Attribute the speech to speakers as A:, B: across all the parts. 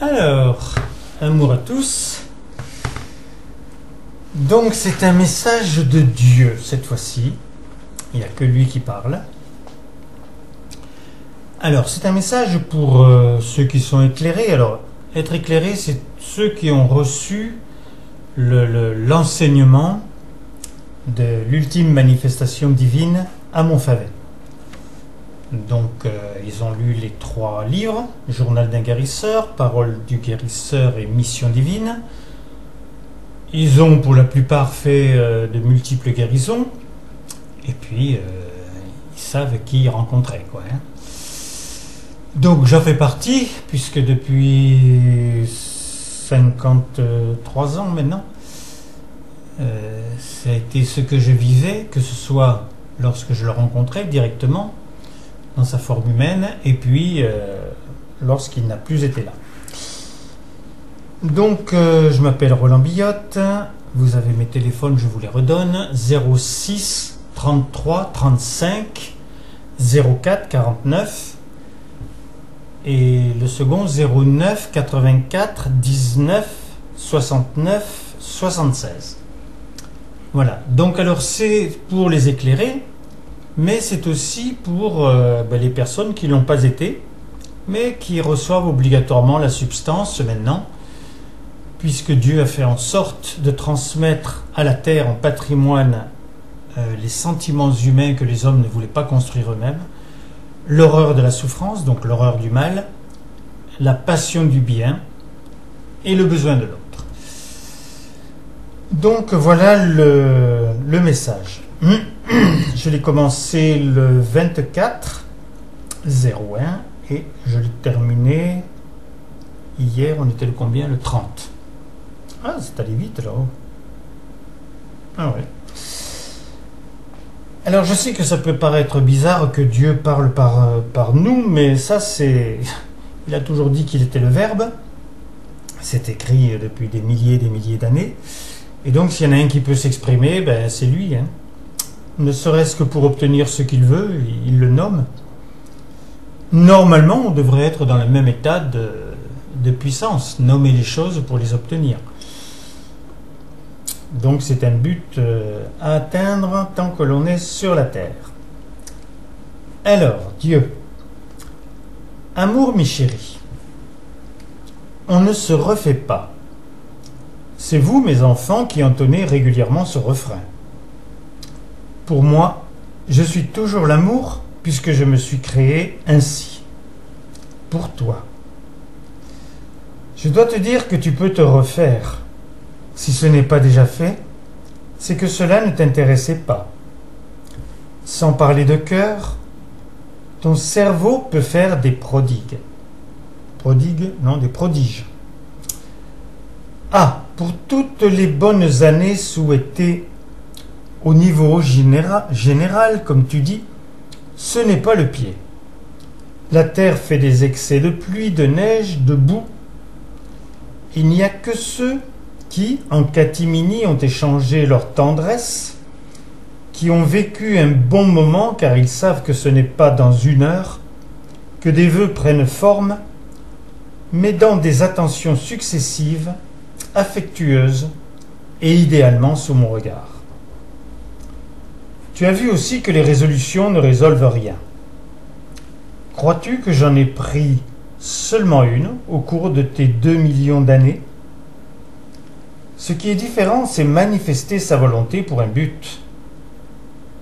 A: Alors, amour à tous. Donc c'est un message de Dieu cette fois-ci. Il n'y a que lui qui parle. Alors c'est un message pour ceux qui sont éclairés. Alors être éclairé, c'est ceux qui ont reçu l'enseignement de l'ultime manifestation divine à Montfavet. Donc ils ont lu les 3 livres, Journal d'un guérisseur, Parole du guérisseur et Mission divine. Ils ont pour la plupart fait de multiples guérisons, et puis ils savent qui ils rencontraient, quoi, hein. Donc j'en fais partie, puisque depuis 53 ans maintenant, ça a été ce que je vivais, que ce soit lorsque je le rencontrais directement, dans sa forme humaine, et puis lorsqu'il n'a plus été là. Donc je m'appelle Roland Billotte, vous avez mes téléphones, je vous les redonne, 06 33 35 04 49 et le second 09 84 19 69 76. Voilà, donc alors c'est pour les éclairer, mais c'est aussi pour les personnes qui ne l'ont pas été, mais qui reçoivent obligatoirement la substance maintenant, puisque Dieu a fait en sorte de transmettre à la terre en patrimoine les sentiments humains que les hommes ne voulaient pas construire eux-mêmes, l'horreur de la souffrance, donc l'horreur du mal, la passion du bien et le besoin de l'autre. Donc voilà le message. Je l'ai commencé le 24/01 et je l'ai terminé hier, on était le combien? Le 30. Ah, c'est allé vite là. Ah ouais. Alors je sais que ça peut paraître bizarre que Dieu parle par nous, mais ça c'est... Il a toujours dit qu'il était le Verbe. C'est écrit depuis des milliers d'années. Et donc s'il y en a un qui peut s'exprimer, c'est lui, hein. Ne serait-ce que pour obtenir ce qu'il veut, il le nomme. Normalement, on devrait être dans le même état de puissance, nommer les choses pour les obtenir. Donc c'est un but à atteindre tant que l'on est sur la terre. Alors, Dieu. Amour, mes chéris, on ne se refait pas. C'est vous, mes enfants, qui entonnez régulièrement ce refrain. Pour moi, je suis toujours l'amour, puisque je me suis créé ainsi. Pour toi. Je dois te dire que tu peux te refaire. Si ce n'est pas déjà fait, c'est que cela ne t'intéressait pas. Sans parler de cœur, ton cerveau peut faire des prodigues. Prodigues? Non, des prodiges. Ah, pour toutes les bonnes années souhaitées au niveau général, comme tu dis, ce n'est pas le pied. La terre fait des excès de pluie, de neige, de boue. Il n'y a que ceux qui, en catimini, ont échangé leur tendresse, qui ont vécu un bon moment car ils savent que ce n'est pas dans 1 heure que des vœux prennent forme, mais dans des attentions successives, affectueuses et idéalement sous mon regard. Tu as vu aussi que les résolutions ne résolvent rien. Crois-tu que j'en ai pris seulement une au cours de tes 2 millions d'années? Ce qui est différent, c'est manifester sa volonté pour un but.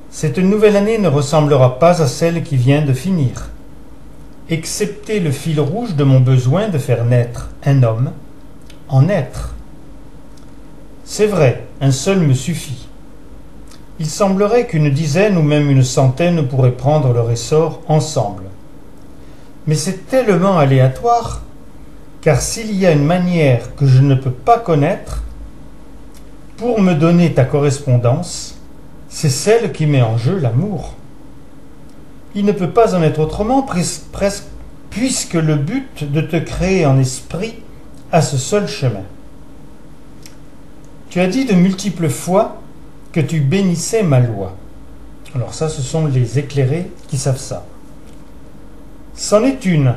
A: Cette nouvelle année ne ressemblera pas à celle qui vient de finir, excepté le fil rouge de mon besoin de faire naître un homme en être. C'est vrai, un seul me suffit. Il semblerait qu'une dizaine ou même une centaine pourraient prendre leur essor ensemble. Mais c'est tellement aléatoire, car s'il y a une manière que je ne peux pas connaître, pour me donner ta correspondance, c'est celle qui met en jeu l'amour. Il ne peut pas en être autrement, puisque le but de te créer en esprit a ce seul chemin. Tu as dit de multiples fois que tu bénissais ma loi. Alors ça, ce sont les éclairés qui savent ça. C'en est une.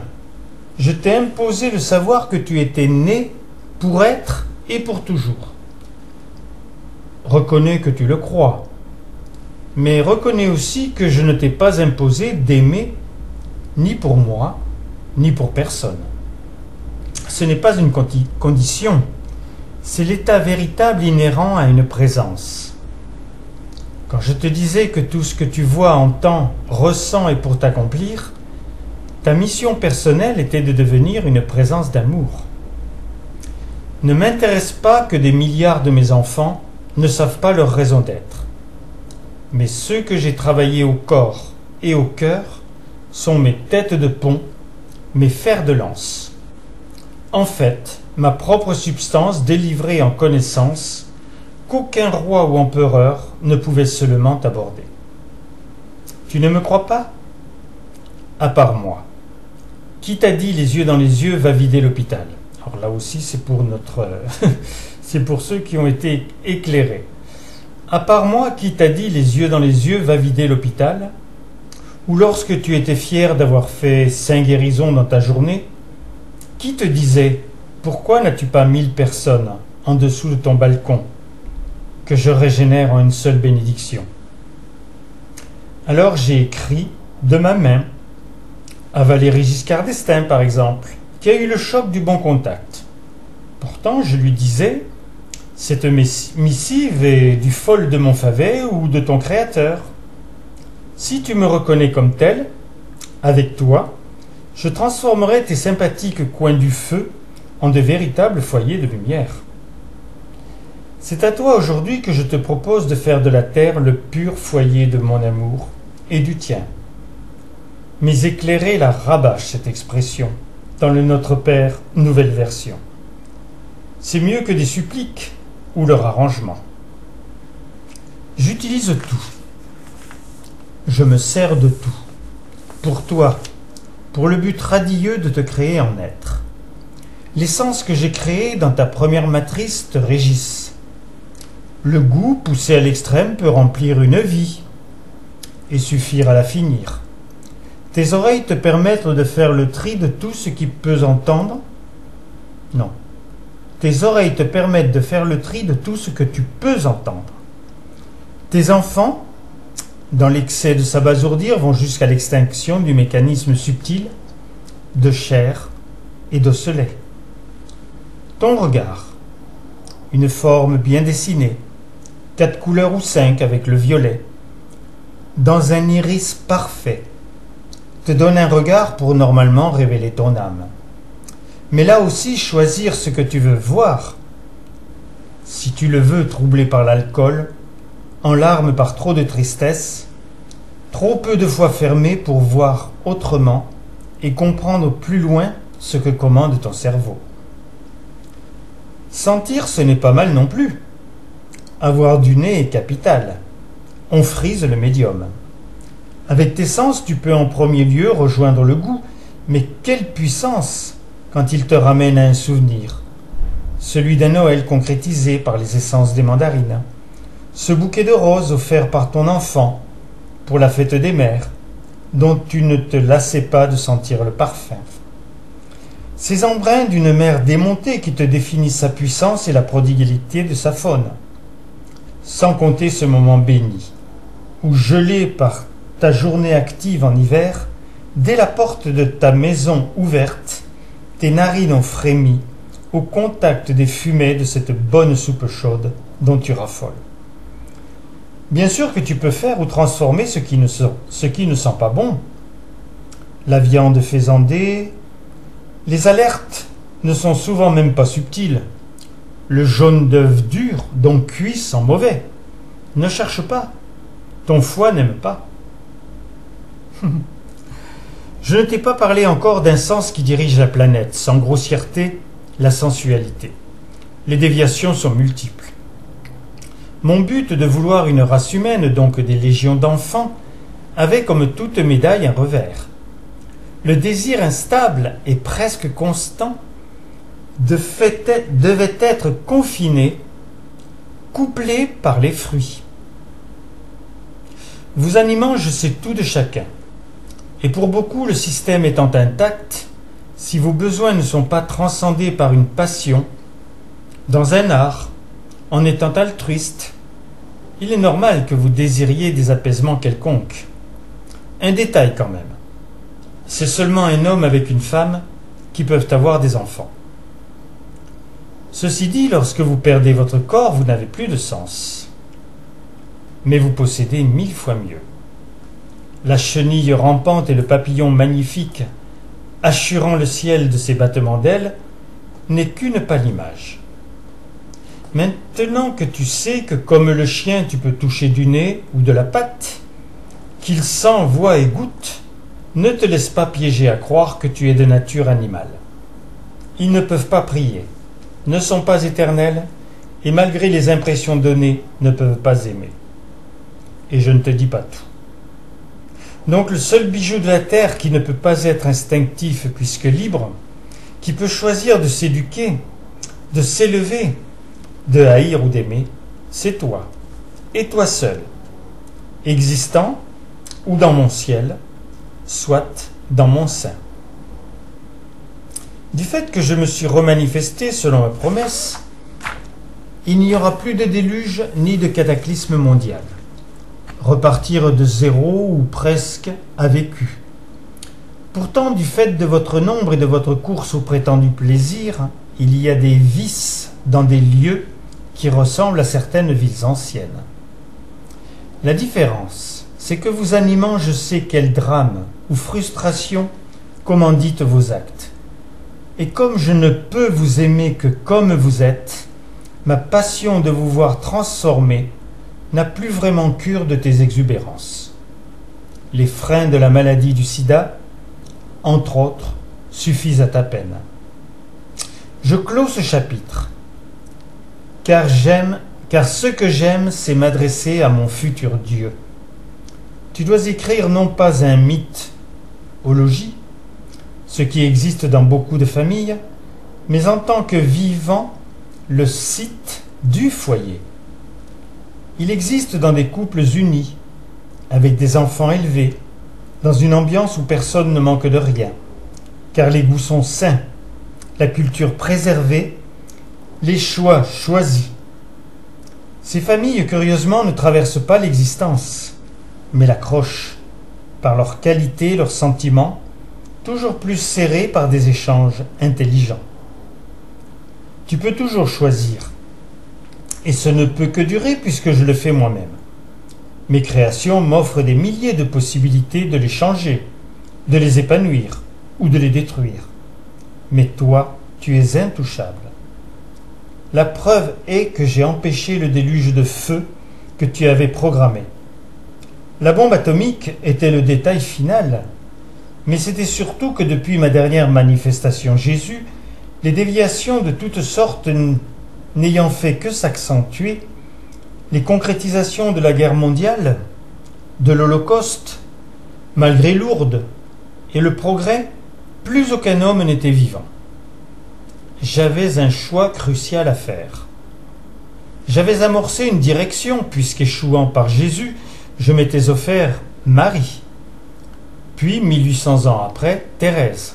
A: Je t'ai imposé le savoir que tu étais né pour être et pour toujours. Reconnais que tu le crois, mais reconnais aussi que je ne t'ai pas imposé d'aimer ni pour moi, ni pour personne. Ce n'est pas une condition, c'est l'état véritable inhérent à une présence. Quand je te disais que tout ce que tu vois, entends, ressens est pour t'accomplir, ta mission personnelle était de devenir une présence d'amour. Ne m'intéresse pas que des milliards de mes enfants ne savent pas leur raison d'être. Mais ceux que j'ai travaillés au corps et au cœur sont mes têtes de pont, mes fers de lance. En fait, ma propre substance délivrée en connaissance qu'aucun roi ou empereur ne pouvait seulement aborder. Tu ne me crois pas? À part moi. Qui t'a dit les yeux dans les yeux va vider l'hôpital? Alors là aussi, c'est pour c'est pour ceux qui ont été éclairés. À part moi, qui t'a dit les yeux dans les yeux va vider l'hôpital? Ou lorsque tu étais fier d'avoir fait 5 guérisons dans ta journée, qui te disait pourquoi n'as-tu pas 1000 personnes en dessous de ton balcon que je régénère en une seule bénédiction? Alors j'ai écrit de ma main à Valéry Giscard d'Estaing, par exemple, qui a eu le choc du bon contact. Pourtant, je lui disais, cette missive est du fol de Montfavet ou de ton créateur. Si tu me reconnais comme tel, avec toi, je transformerai tes sympathiques coins du feu en de véritables foyers de lumière. C'est à toi aujourd'hui que je te propose de faire de la terre le pur foyer de mon amour et du tien. Mais éclairer la rabâche, cette expression, dans le Notre Père nouvelle version. C'est mieux que des suppliques ou leur arrangement. J'utilise tout. Je me sers de tout. Pour toi, pour le but radieux de te créer en être. L'essence que j'ai créée dans ta première matrice te régisse. Le goût poussé à l'extrême peut remplir une vie et suffire à la finir. Tes oreilles te permettent de faire le tri de tout ce qui peut entendre? Non. Tes oreilles te permettent de faire le tri de tout ce que tu peux entendre. Tes enfants, dans l'excès de s'abasourdir, vont jusqu'à l'extinction du mécanisme subtil de chair et d'osselet. Ton regard, une forme bien dessinée, 4 couleurs ou 5 avec le violet, dans un iris parfait, te donne un regard pour normalement révéler ton âme. Mais là aussi, choisir ce que tu veux voir. Si tu le veux troublé par l'alcool, en larmes par trop de tristesse, trop peu de fois fermé pour voir autrement et comprendre plus loin ce que commande ton cerveau. Sentir, ce n'est pas mal non plus. Avoir du nez est capital. On frise le médium. Avec tes sens, tu peux en premier lieu rejoindre le goût, mais quelle puissance quand il te ramène à un souvenir, celui d'un Noël concrétisé par les essences des mandarines, ce bouquet de roses offert par ton enfant pour la fête des mères, dont tu ne te lassais pas de sentir le parfum. Ces embruns d'une mère démontée qui te définissent sa puissance et la prodigalité de sa faune, sans compter ce moment béni, où gelé par ta journée active en hiver, dès la porte de ta maison ouverte, tes narines ont frémi au contact des fumées de cette bonne soupe chaude dont tu raffoles. Bien sûr que tu peux faire ou transformer ce qui ne sent pas bon. La viande faisandée, les alertes ne sont souvent même pas subtiles. Le jaune d'œuf dur, donc cuit, sent mauvais. Ne cherche pas. Ton foie n'aime pas. Je ne t'ai pas parlé encore d'un sens qui dirige la planète, sans grossièreté, la sensualité. Les déviations sont multiples. Mon but de vouloir une race humaine, donc des légions d'enfants, avait comme toute médaille un revers. Le désir instable et presque constant devait être confiné, couplé par les fruits. Vous animant, je sais tout de chacun. Et pour beaucoup, le système étant intact, Si vos besoins ne sont pas transcendés par une passion, dans un art, en étant altruiste, il est normal que vous désiriez des apaisements quelconques. Un détail quand même. C'est seulement un homme avec une femme qui peuvent avoir des enfants. Ceci dit, lorsque vous perdez votre corps, vous n'avez plus de sens. Mais vous possédez 1000 fois mieux. La chenille rampante et le papillon magnifique, assurant le ciel de ses battements d'ailes, n'est qu'une pâle image. Maintenant que tu sais que comme le chien tu peux toucher du nez ou de la patte, qu'il sent, voit et goûte, ne te laisse pas piéger à croire que tu es de nature animale. Ils ne peuvent pas prier, ne sont pas éternels, et malgré les impressions données, ne peuvent pas aimer. Et je ne te dis pas tout. Donc le seul bijou de la terre qui ne peut pas être instinctif puisque libre, qui peut choisir de s'éduquer, de s'élever, de haïr ou d'aimer, c'est toi, et toi seul, existant ou dans mon ciel, soit dans mon sein. Du fait que je me suis remanifesté selon ma promesse, il n'y aura plus de déluge ni de cataclysme mondial. Repartir de zéro ou presque a vécu. Pourtant, du fait de votre nombre et de votre course au prétendu plaisir, il y a des vices dans des lieux qui ressemblent à certaines villes anciennes. La différence, c'est que vous animant je sais quel drame ou frustration commanditent vos actes. Et comme je ne peux vous aimer que comme vous êtes, ma passion de vous voir transformé n'a plus vraiment cure de tes exubérances. Les freins de la maladie du sida, entre autres, suffisent à ta peine. Je clôt ce chapitre, car ce que j'aime, c'est m'adresser à mon futur Dieu. Tu dois écrire non pas un mythe au logis, ce qui existe dans beaucoup de familles, mais en tant que vivant, le site du foyer. Il existe dans des couples unis, avec des enfants élevés, dans une ambiance où personne ne manque de rien, car les goûts sont sains, la culture préservée, les choix choisis. Ces familles, curieusement, ne traversent pas l'existence, mais l'accrochent, par leur qualité, leurs sentiments, toujours plus serrés par des échanges intelligents. Tu peux toujours choisir, et ce ne peut que durer puisque je le fais moi-même. Mes créations m'offrent des milliers de possibilités de les changer, de les épanouir ou de les détruire. Mais toi, tu es intouchable. La preuve est que j'ai empêché le déluge de feu que tu avais programmé. La bombe atomique était le détail final, mais c'était surtout que depuis ma dernière manifestation Jésus, les déviations de toutes sortes n'ayant fait que s'accentuer, les concrétisations de la guerre mondiale, de l'Holocauste, malgré Lourdes, et le progrès, plus aucun homme n'était vivant. J'avais un choix crucial à faire. J'avais amorcé une direction, puisqu'échouant par Jésus, je m'étais offert Marie, puis 1800 ans après, Thérèse.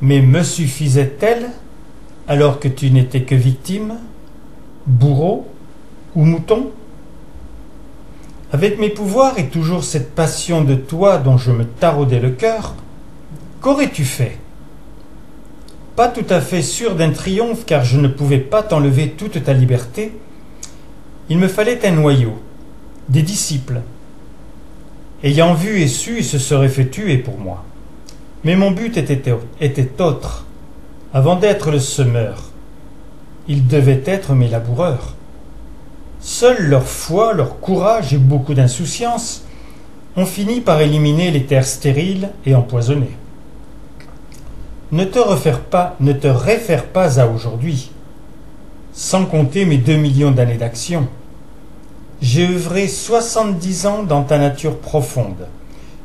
A: Mais me suffisait-elle alors que tu n'étais que victime, bourreau ou mouton? Avec mes pouvoirs et toujours cette passion de toi dont je me taraudais le cœur, qu'aurais-tu fait? Pas tout à fait sûr d'un triomphe car je ne pouvais pas t'enlever toute ta liberté. Il me fallait un noyau, des disciples. Ayant vu et su, ils se seraient fait tuer pour moi. Mais mon but était autre. Avant d'être le semeur, ils devaient être mes laboureurs. Seule leur foi, leur courage et beaucoup d'insouciance ont fini par éliminer les terres stériles et empoisonnées. Ne te réfère pas à aujourd'hui, sans compter mes 2 millions d'années d'action. J'ai œuvré 70 ans dans ta nature profonde,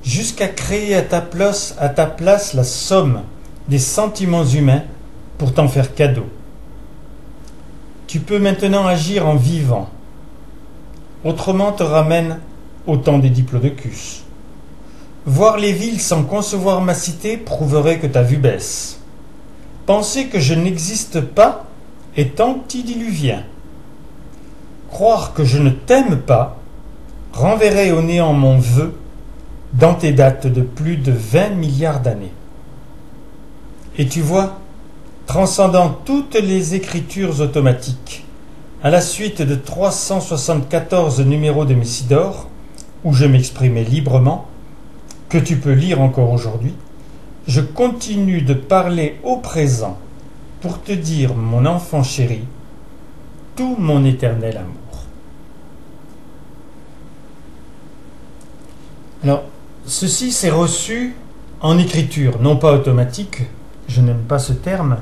A: jusqu'à créer à ta place la somme des sentiments humains pour t'en faire cadeau. Tu peux maintenant agir en vivant. Autrement te ramène au temps des diplodocus. Voir les villes sans concevoir ma cité prouverait que ta vue baisse. Penser que je n'existe pas est antédiluvien. Croire que je ne t'aime pas renverrait au néant mon vœu dans tes dates de plus de 20 milliards d'années. Et tu vois, transcendant toutes les écritures automatiques, à la suite de 374 numéros de Messidor, où je m'exprimais librement, que tu peux lire encore aujourd'hui, je continue de parler au présent pour te dire, mon enfant chéri, tout mon éternel amour. Alors, ceci s'est reçu en écriture, non pas automatique, je n'aime pas ce terme,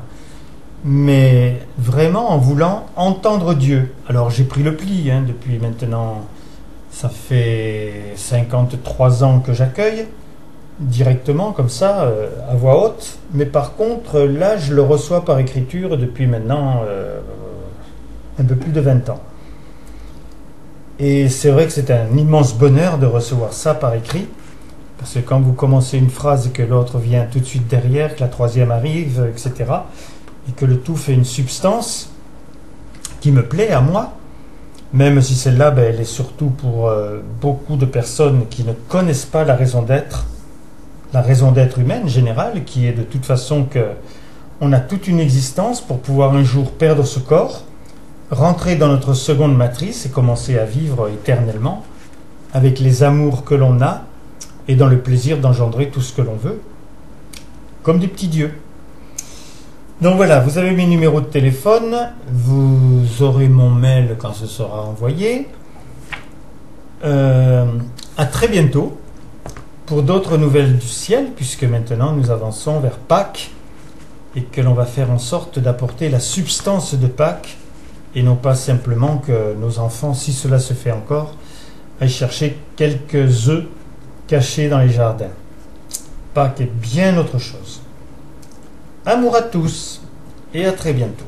A: mais vraiment en voulant entendre Dieu. Alors j'ai pris le pli, depuis maintenant, ça fait 53 ans que j'accueille, directement comme ça, à voix haute, mais par contre, là, je le reçois par écriture depuis maintenant un peu plus de 20 ans. Et c'est vrai que c'est un immense bonheur de recevoir ça par écrit, parce que quand vous commencez une phrase et que l'autre vient tout de suite derrière, que la troisième arrive, etc., et que le tout fait une substance qui me plaît à moi, même si celle-là, elle est surtout pour beaucoup de personnes qui ne connaissent pas la raison d'être humaine générale, qui est de toute façon que on a toute une existence pour pouvoir un jour perdre ce corps, rentrer dans notre seconde matrice et commencer à vivre éternellement avec les amours que l'on a et dans le plaisir d'engendrer tout ce que l'on veut, comme des petits dieux. Donc voilà, vous avez mes numéros de téléphone, vous aurez mon mail quand ce sera envoyé. À très bientôt pour d'autres nouvelles du ciel, puisque maintenant nous avançons vers Pâques et que l'on va faire en sorte d'apporter la substance de Pâques et non pas simplement que nos enfants, si cela se fait encore, aillent chercher quelques œufs cachés dans les jardins. Pâques est bien autre chose. Amour à tous et à très bientôt.